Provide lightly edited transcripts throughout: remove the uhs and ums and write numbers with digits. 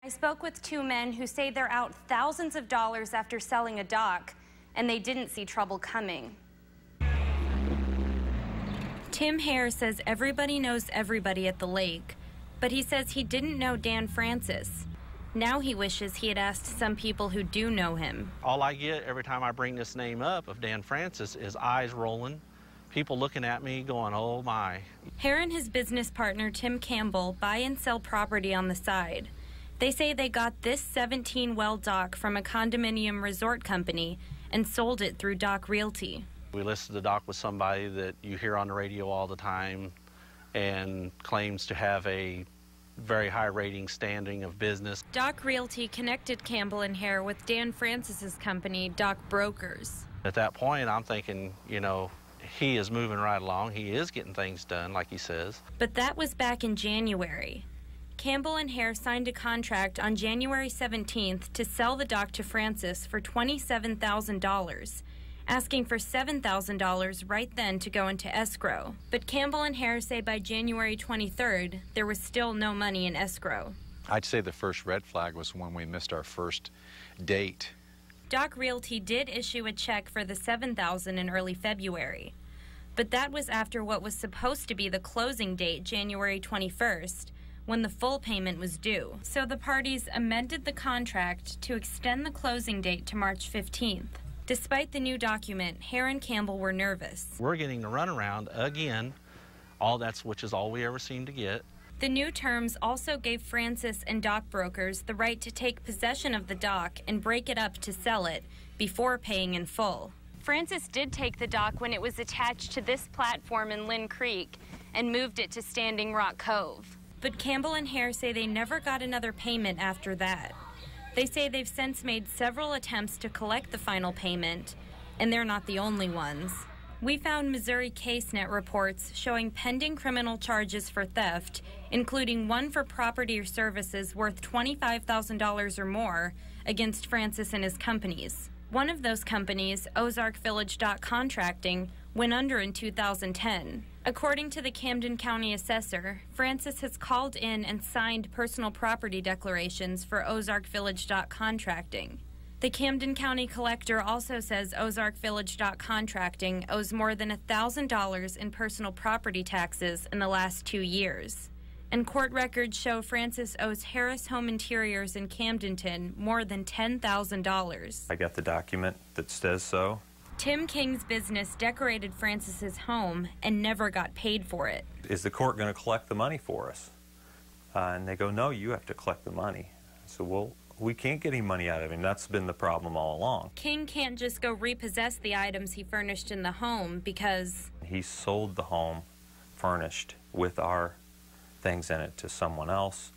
I spoke with two men who say they're out thousands of dollars after selling a dock, and they didn't see trouble coming. Tim Hare says everybody knows everybody at the lake, but he says he didn't know Dan Francis. Now he wishes he had asked some people who do know him. All I get every time I bring this name up of Dan Francis is eyes rolling, people looking at me going, oh my. Hare and his business partner Tim Campbell buy and sell property on the side. They say they got this 17-well dock from a condominium resort company and sold it through Dock Realty. We listed the dock with somebody that you hear on the radio all the time and claims to have a very high rating standing of business. Dock Realty connected Campbell and Hare with Dan Francis's company, Dock Brokers. At that point, I'm thinking, you know, he is moving right along. He is getting things done, like he says. But that was back in January. Campbell and Hare signed a contract on January 17th to sell the dock to Francis for $27,000, asking for $7,000 right then to go into escrow. But Campbell and Hare say by January 23rd, there was still no money in escrow. I'd say the first red flag was when we missed our first date. Dock Realty did issue a check for the $7,000 in early February, but that was after what was supposed to be the closing date, January 21st, when the full payment was due. So the parties amended the contract to extend the closing date to March 15th. Despite the new document, Hare and Campbell were nervous. We're getting the runaround again, which is all we ever seem to get. The new terms also gave Francis and Dock Brokers the right to take possession of the dock and break it up to sell it before paying in full. Francis did take the dock when it was attached to this platform in Lynn Creek and moved it to Standing Rock Cove. But Campbell and Hare say they never got another payment after that. They say they've since made several attempts to collect the final payment, and they're not the only ones. We found Missouri CaseNet reports showing pending criminal charges for theft, including one for property or services worth $25,000 or more against Francis and his companies. One of those companies, Ozark Village Contracting, went under in 2010. According to the Camden County Assessor, Francis has called in and signed personal property declarations for Ozark Village Contracting. The Camden County Collector also says Ozark Village Contracting owes more than $1,000 in personal property taxes in the last 2 years. And court records show Francis owes Harris Home Interiors in Camdenton more than $10,000. I got the document that says so. Tim King's business decorated Francis's home and never got paid for it. Is the court going to collect the money for us? And they go, no, you have to collect the money. So, well, we can't get any money out of him. That's been the problem all along. King can't just go repossess the items he furnished in the home because he sold the home furnished with our things in it to someone else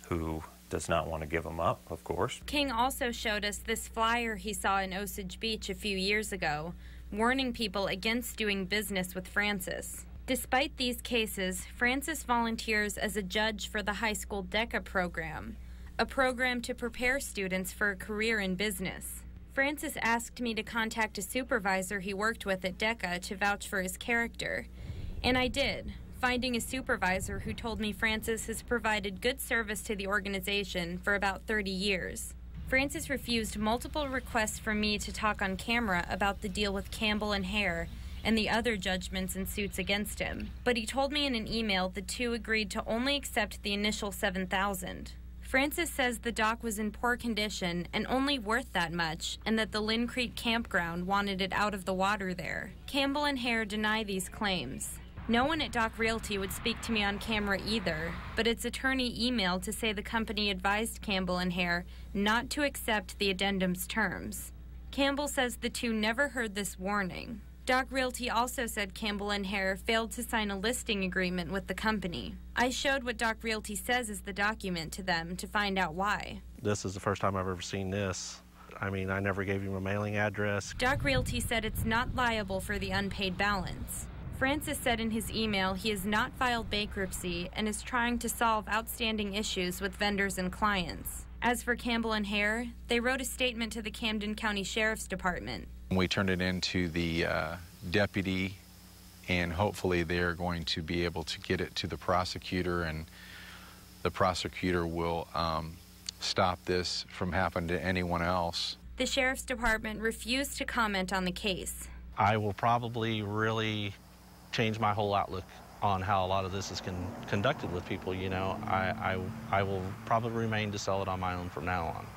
who does not want to give them up, of course. King also showed us this flyer he saw in Osage Beach a few years ago, warning people against doing business with Francis. Despite these cases, Francis volunteers as a judge for the high school DECA program, a program to prepare students for a career in business. Francis asked me to contact a supervisor he worked with at DECA to vouch for his character, and I did, finding a supervisor who told me Francis has provided good service to the organization for about 30 years. Francis refused multiple requests from me to talk on camera about the deal with Campbell and Hare and the other judgments and suits against him, but he told me in an email the two agreed to only accept the initial $7,000. Francis says the dock was in poor condition and only worth that much, and that the Lynn Creek campground wanted it out of the water there. Campbell and Hare deny these claims. No one at Dock Realty would speak to me on camera either, but its attorney emailed to say the company advised Campbell and Hare not to accept the addendum's terms. Campbell says the two never heard this warning. Dock Realty also said Campbell and Hare failed to sign a listing agreement with the company. I showed what Dock Realty says is the document to them to find out why. This is the first time I've ever seen this. I mean, I never gave him a mailing address. Dock Realty said it's not liable for the unpaid balance. Francis said in his email he has not filed bankruptcy and is trying to solve outstanding issues with vendors and clients. As for Campbell and Hare, they wrote a statement to the Camden County Sheriff's Department. We turned it into the deputy, and hopefully they're going to be able to get it to the prosecutor, and the prosecutor will stop this from happening to anyone else. The Sheriff's Department refused to comment on the case. I will probably really change my whole outlook on how a lot of this is conducted with people. You know, I will probably remain to sell it on my own from now on.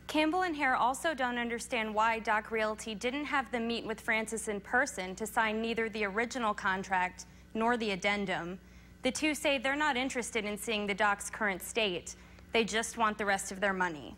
Campbell and Hare also don't understand why Doc Realty didn't have them meet with Francis in person to sign neither the original contract nor the addendum. The two say they're not interested in seeing the doc's current state. They just want the rest of their money.